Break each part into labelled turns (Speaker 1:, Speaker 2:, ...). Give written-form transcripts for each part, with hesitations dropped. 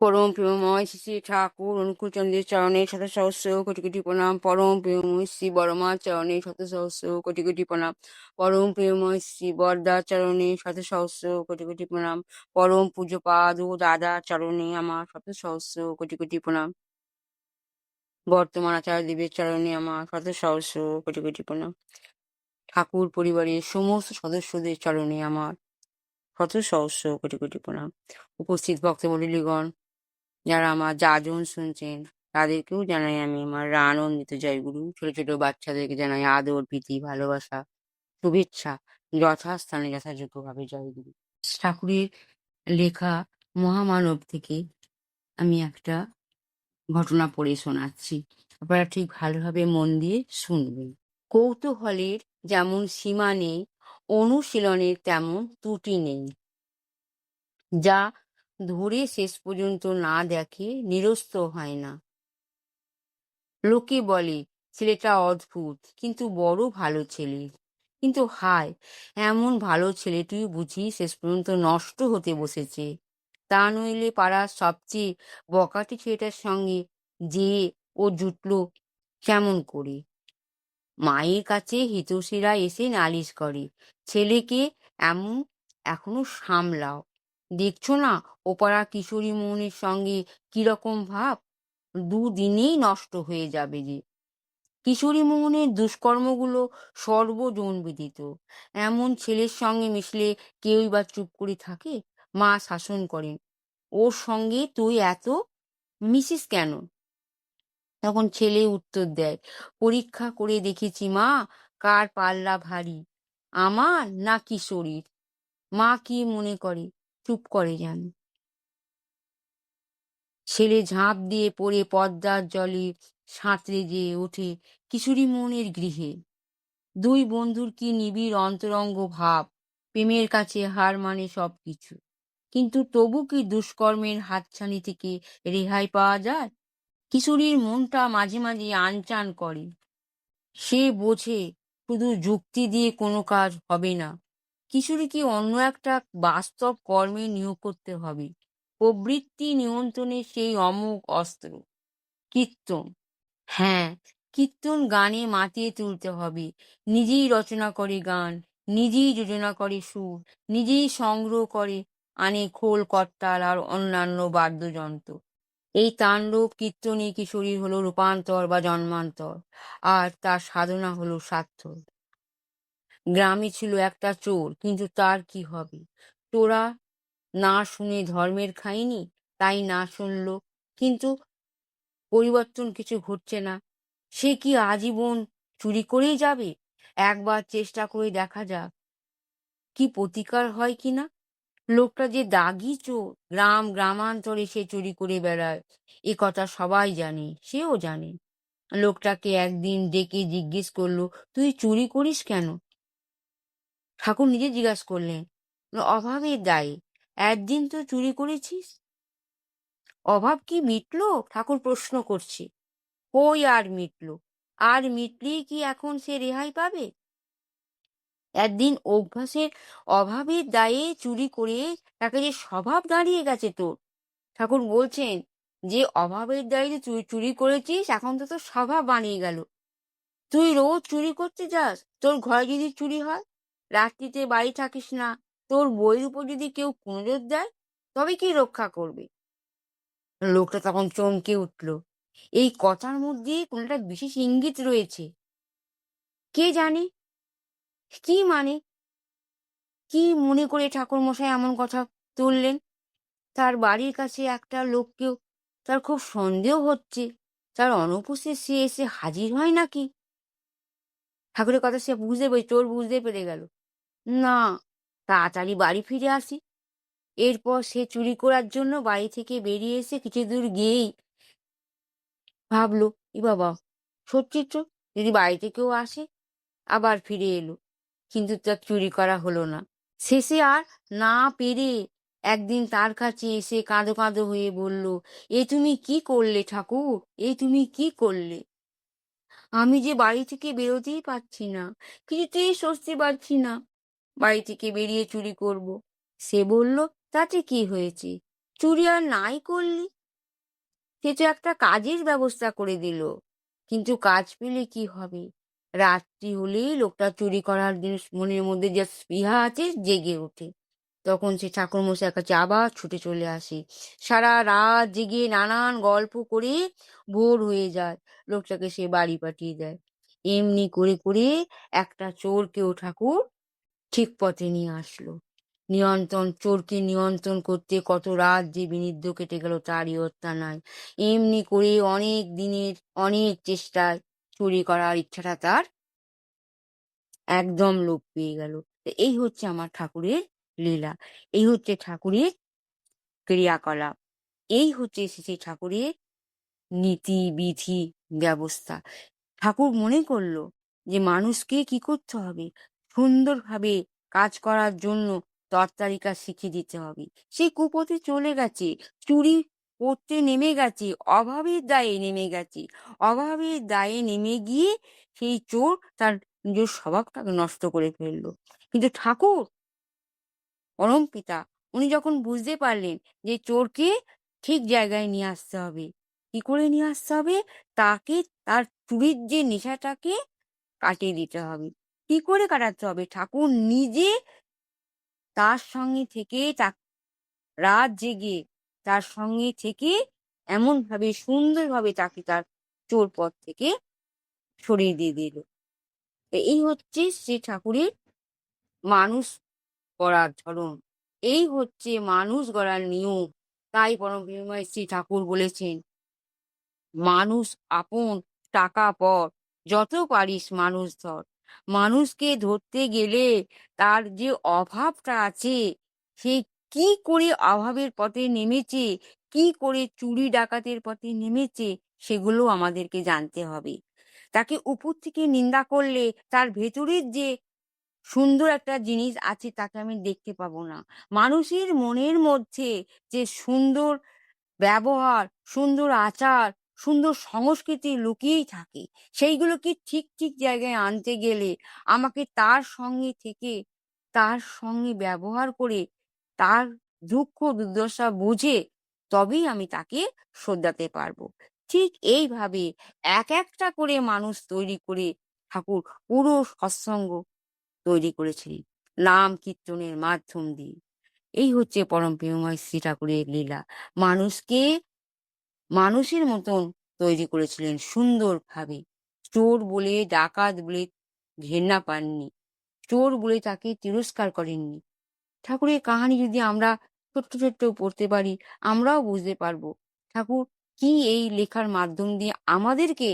Speaker 1: পরম প্রেমময় শ্রী শ্রী ঠাকুর অনুকূলচন্দ্রের চরণে শত সহস্র কোটি কোটি প্রণাম। পরম প্রেমময় শ্রী বড়মার চরণে শত সহস্র কোটি কোটি প্রণাম। পরম প্রেমময় শ্রী বরদার চরণে শত সহস্র কোটি কোটি প্রণাম। পরম পূজ্যপাদ ও দাদা চরণে আমার শত সহস্র কোটি কোটি প্রণাম। বর্তমান আচার্য দেবের চরণে আমার শত সহস্র কোটি কোটি প্রণাম। ঠাকুর পরিবারের সমস্ত সদস্যদের চরণে আমার শত সহস্র কোটি কোটি প্রণাম। উপস্থিত ভক্তমণ্ডলীগণ, যারা আমার যাজন শুনছেন, তাদেরকেও জানাই আমি আমার আনন্দিত জয়গুরু। ছোট ছোট বাচ্চাদেরকে জানাই আদর, প্রীতি, ভালোবাসা, শুভেচ্ছা, যথাস্থানে যথাযোগ্যভাবে জয়গুরু। ঠাকুরের লেখা মহামানব থেকে আমি একটা ঘটনা পড়ে শোনাচ্ছি, আপনারা ঠিক ভালোভাবে মন দিয়ে শুনবেন। কৌতূহলের যেমন সীমা নেই, অনুশীলনের তেমন ত্রুটি নেই। যা ধরে শেষ পর্যন্ত না দেখে নিরস্ত হয় না। লোকে বলে ছেলেটা অদ্ভুত, কিন্তু বড় ভালো ছেলে। কিন্তু হায়, এমন ভালো ছেলেটিও বুঝি শেষ পর্যন্ত নষ্ট হতে বসেছে। তা নইলে পাড়ার সবচেয়ে বকাটে ছেলেটার সঙ্গে যে ও জুটল কেমন করে? মায়ের কাছে হিতৈষীরা এসে নালিশ করে, ছেলেকে এমন এখনো সামলাও, দেখছো না ও পাড়া কিশোরী মোহনের সঙ্গে কিরকম ভাব, দুদিনেই নষ্ট হয়ে যাবে যে। কিশোরী মোহনের দুষ্কর্মগুলো সর্বজনবিদিত। এমন ছেলের সঙ্গে মিশলে কেউই বা চুপ করে থাকে? মা শাসন করেন, ওর সঙ্গে তুই এত মিশিস কেন? তখন ছেলে উত্তর দেয়, পরীক্ষা করে দেখেছি মা, কার পাল্লা ভারী, আমার না কিশোরীর। মা কি মনে করে? চুপ করে যান। ছেলে ঝাঁপ দিয়ে পড়ে পদ্মার জলে সাঁতরে যেয়ে ওঠে কিশোরী মোহনের গৃহে। দুই বন্ধুর কি নিবিড় অন্তরঙ্গ ভাব, প্রেমের কাছে হার মানে সবকিছু। কিন্তু তবু কি দুষ্কর্মের হাতছানি থেকে রেহাই পাওয়া যায়? কিশোরীর মনটা মাঝে মাঝে আনচান করে। সে বোঝে শুধু যুক্তি দিয়ে কোনো কাজ হবে না, কিশোরীকে অন্য একটা বাস্তব কর্মে নিয়োগ করতে হবে। প্রবৃত্তি নিয়ন্ত্রণের সেই অমোঘ অস্ত্র কীর্তন। হ্যাঁ, কীর্তন গানে মাতিয়ে তুলতে হবে। নিজেই রচনা করে গান, নিজেই যোজনা করে সুর, নিজেই সংগ্রহ করে আনে খোল, করতাল আর অন্যান্য বাদ্যযন্ত্র। এই তাণ্ডব কীর্তনে কিশোরীর হলো রূপান্তর বা জন্মান্তর, আর তার সাধনা হলো সার্থক। গ্রামে ছিল একটা চোর, কিন্তু তার কি হবে? চোরা না শুনে ধর্মের খায়নি, তাই না শুনলো। কিন্তু পরিবর্তন কিছু ঘটছে না। সে কি আজীবন চুরি করেই যাবে? একবার চেষ্টা করে দেখা যাক কি প্রতিকার হয় কিনা। লোকটা যে দাগি চোর, গ্রাম গ্রামান্তরে সে চুরি করে বেড়ায়, এ কথা সবাই জানে, সেও জানে। লোকটাকে একদিন ডেকে জিজ্ঞেস করলো, তুই চুরি করিস কেন? ঠাকুর নিজে জিজ্ঞাসা করলেন, অভাবের দায়ে। একদিন তো চুরি করেছিস। অভাব কি মিটলো? ঠাকুর প্রশ্ন করছে। কই আর মিটলো? আর মিটলেই কি এখন সে রেহাই পাবে? একদিন অভ্যাসের অভাবের দায়ে চুরি করে তাকে যে স্বভাব দাঁড়িয়ে গেছে তোর। ঠাকুর বলছেন যে অভাবের দায়ে যে তুই চুরি করেছিস, এখন তো তোর স্বভাব বানিয়ে গেল। তুই রোজ চুরি করতে যাস, তোর ঘরে যদি চুরি হয়, রাত্রিতে বাড়ি থাকিস না, তোর বইয়ের উপর যদি কেউ নজর দেয়, তবে কি রক্ষা করবে? লোকটা তখন চমকে উঠল। এই কথার মধ্যে কোনো একটা বিশেষ ইঙ্গিত রয়েছে। কে জানে কি মানে? কি মনে করে ঠাকুর মশাই এমন কথা তুললেন? তার বাড়ির কাছে একটা লোককেও তার খুব সন্দেহ হচ্ছে, তার অনুপস্থিত সে এসে হাজির হয় নাকি। ঠাকুরের কথা সে চোর বুঝতে পেরে গেল। না, তাড়াতাড়ি বাড়ি ফিরে আসি। এরপর সে চুরি করার জন্য বাড়ি থেকে বেরিয়ে এসে কিছু দূর গিয়েই ভাবলো, ই বাবা, সত্যি তো, যদি বাড়িতে কেউ আসে। আবার ফিরে এলো, কিন্তু তার চুরি করা হলো না। শেষে আর না পেরে একদিন তার কাছে এসে কাঁদো কাঁদো হয়ে বলল, এ তুমি কি করলে ঠাকুর, এ তুমি কি করলে? আমি যে বাড়ি থেকে বেরোতেই পারছি না, কিছুতেই স্বস্তি পাচ্ছি না। বাড়ি থেকে বেরিয়ে চুরি করব। সে বলল, তাতে কি হয়েছে? চুরি আর নাই করলি, সে তো একটা কাজের ব্যবস্থা করে দিল। কিন্তু কাজ পেলে কি হবে? রাত্রি হলেই লোকটা চুরি করার জিনিস মনের মধ্যে যে স্পৃহা আছে জেগে ওঠে। তখন সে ঠাকুরমশাইয়ের কাছে আবার ছুটে চলে আসে। সারা রাত জেগে নানান গল্প করে ভোর হয়ে যায়। লোকটাকে সে বাড়ি পাঠিয়ে দেয়। এমনি করে করে একটা চোরকেও ঠাকুর ঠিক পথে নিয়ে আসলো। চোরকে নিয়ন্ত্রণ করতে কত রাত যে বিনিদ্র কেটে গেল তারই অত্যা নাই। এমনি করে অনেক দিনের অনেক চেষ্টায় চুরি করার ইচ্ছাটা তার একদম লোপ পেয়ে গেল। তো এই হচ্ছে আমার ঠাকুরের লীলা। এই হচ্ছে ঠাকুরের ক্রিয়াকলাপ। এই হচ্ছে শ্রী ঠাকুরের নীতি বিধি ব্যবস্থা। ঠাকুর মনে করল যে মানুষকে কি করতে হবে, সুন্দরভাবে কাজ করার জন্য তরতারিকা শিখিয়ে দিতে হবে। সে কুপথে চলে গেছে, চুরি করতে নেমে গেছে, অভাবের দায়ে নেমে গেছে। অভাবের দায়ে নেমে গিয়ে সেই চোর তার নিজের স্বভাবটাকে নষ্ট করে ফেললো। কিন্তু ঠাকুর পরম পিতা উনি যখন বুঝতে পারলেন যে চোরকে ঠিক জায়গায় নিয়ে আসতে হবে, কি করে নিয়ে আসতে হবে, তাকে তার চুরির যে নেশাটাকে কাটিয়ে দিতে হবে। কি করে কাটাতে হবে? ঠাকুর নিজে তার সঙ্গে থেকে রাত জেগে তার সঙ্গে থেকে এমন ভাবে সুন্দরভাবে তাকে তার চোর পথ থেকে সরিয়ে দিয়ে দিল। তো এই হচ্ছে শ্রী ঠাকুরের মানুষ গড়ার ধরন। এই হচ্ছে মানুষ গড়ার নিয়ম। তাই পরম প্রেমময় শ্রী ঠাকুর বলেছেন, মানুষ আপন, টাকা পর, যত পারিস মানুষ ধর। মানুষকে ধরতে গেলে তার যে অভাবটা আছে, সে কি করে অভাবের পথে নেমেছে, কি করে চুরি ডাকাতের পথে নেমেছে, সেগুলো আমাদেরকে জানতে হবে। তাকে উপর থেকে নিন্দা করলে তার ভেতরের যে সুন্দর একটা জিনিস আছে তাকে আমি দেখতে পাবো না। মানুষের মনের মধ্যে যে সুন্দর ব্যবহার, সুন্দর আচার, সুন্দর সংস্কৃতি লুকিয়েই থাকে। সেইগুলোকে ঠিক ঠিক জায়গায় আনতে গেলে আমাকে তার সঙ্গে থেকে, তার সঙ্গে ব্যবহার করে, তার দুঃখ দুর্দশা বুঝে তবেই আমি তাকে শোধরাতে পারবো। ঠিক এইভাবে এক একটা করে মানুষ তৈরি করে ঠাকুর পুরো সৎসঙ্গ তৈরি করেছিলেন নাম কীর্তনের মাধ্যম দিয়ে। এই হচ্ছে পরম প্রেমময় শ্রী ঠাকুরের লীলা। মানুষকে মানুষের মতন তৈরি করেছিলেন সুন্দরভাবে। চোর বলে ডাকাত বলে ঘেন্না পাননি, চোর বলে তাকে তিরস্কার করেননি। ঠাকুরের কাহানি যদি আমরা ছোট্ট ছোট্ট পড়তে পারি, আমরাও বুঝতে পারবো ঠাকুর কি এই লেখার মাধ্যম দিয়ে আমাদেরকে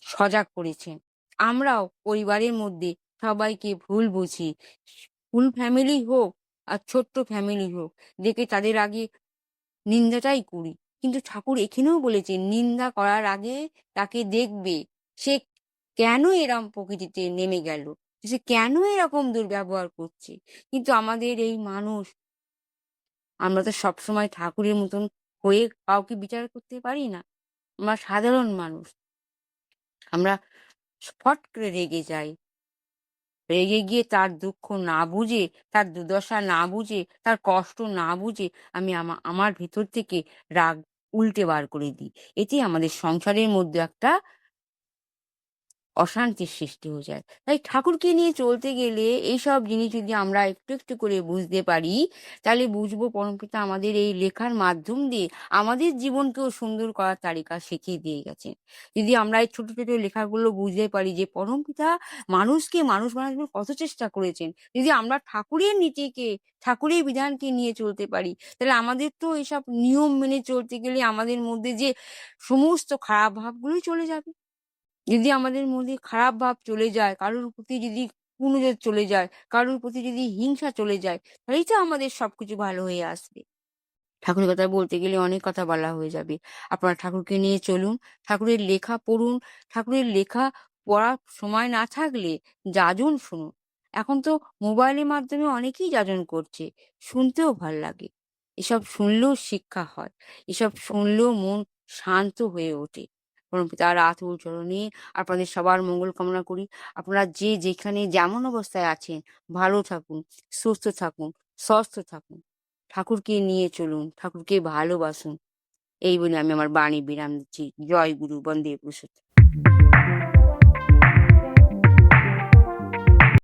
Speaker 1: সজাগ করেছেন। আমরাও পরিবারের মধ্যে সবাইকে ভুল বুঝি, ফুল ফ্যামিলি হোক আর ছোট্ট ফ্যামিলি হোক, দেখে তাদের আগে নিন্দাটাই করি। কিন্তু ঠাকুর এখানেও বলেছেন নিন্দা করার আগে তাকে দেখবে সে কেন এরম প্রকৃতিতে নেমে গেল, সে কেন এরকম দুর্ব্যবহার করছে। কিন্তু আমাদের এই মানুষ, আমরা তো সবসময় ঠাকুরের মতন হয়ে কাউকে বিচার করতে পারি না। আমরা সাধারণ মানুষ, আমরা ফট করে রেগে যাই। রেগে গিয়ে তার দুঃখ না বুঝে, তার দুর্দশা না বুঝে, তার কষ্ট না বুঝে আমি আমার ভেতর থেকে রাগ উল্টে বার করে দিই। এতে আমাদের সংসারের মধ্যে একটা অশান্তির সৃষ্টি হয়ে যায়। তাই ঠাকুরকে নিয়ে চলতে গেলে এইসব জিনিস যদি আমরা একটু একটু করে বুঝতে পারি, তাহলে বুঝবো পরমপিতা আমাদের এই লেখার মাধ্যম দিয়ে আমাদের জীবনকেও সুন্দর করার তালিকা শিখিয়ে দিয়ে গেছেন। যদি আমরা এই ছোট ছোট লেখাগুলো বুঝতে পারি যে পরমপিতা মানুষকে মানুষ বানানোর জন্য কত চেষ্টা করেছেন, যদি আমরা ঠাকুরের নীতিকে, ঠাকুরের বিধানকে নিয়ে চলতে পারি, তাহলে আমাদের তো এসব নিয়ম মেনে চলতে গেলে আমাদের মধ্যে যে সমস্ত খারাপ ভাবগুলোই চলে যাবে। যদি আমাদের মধ্যে খারাপ ভাব চলে যায়, কারোর প্রতি যদি কুনজর চলে যায়, কারোর প্রতি যদি হিংসা চলে যায়, তাহলেই তো আমাদের সবকিছু ভালো হয়ে আসবে। ঠাকুরের কথা বলতে গেলে অনেক কথা বলা হয়ে যাবে। আপনারা ঠাকুরকে নিয়ে চলুন, ঠাকুরের লেখা পড়ুন, ঠাকুরের লেখা পড়ার সময় না থাকলে যাজন শুনুন। এখন তো মোবাইলের মাধ্যমে অনেকেই যাজন করছে, শুনতেও ভাল লাগে। এসব শুনলেও শিক্ষা হয়, এসব শুনলেও মন শান্ত হয়ে ওঠে। পরমপিতার আতুল চরণে আপনাদের সবার মঙ্গল কামনা করি। আপনারা যে যেখানে যেমন অবস্থায় আছেন, ভালো থাকুন, সুস্থ থাকুন, স্বস্থ থাকুন। ঠাকুরকে নিয়ে চলুন, ঠাকুরকে ভালোবাসুন। এই বলে আমি আমার বাণী বিরাম দিচ্ছি। জয় গুরু, বন্দে পুরুষোত্তম।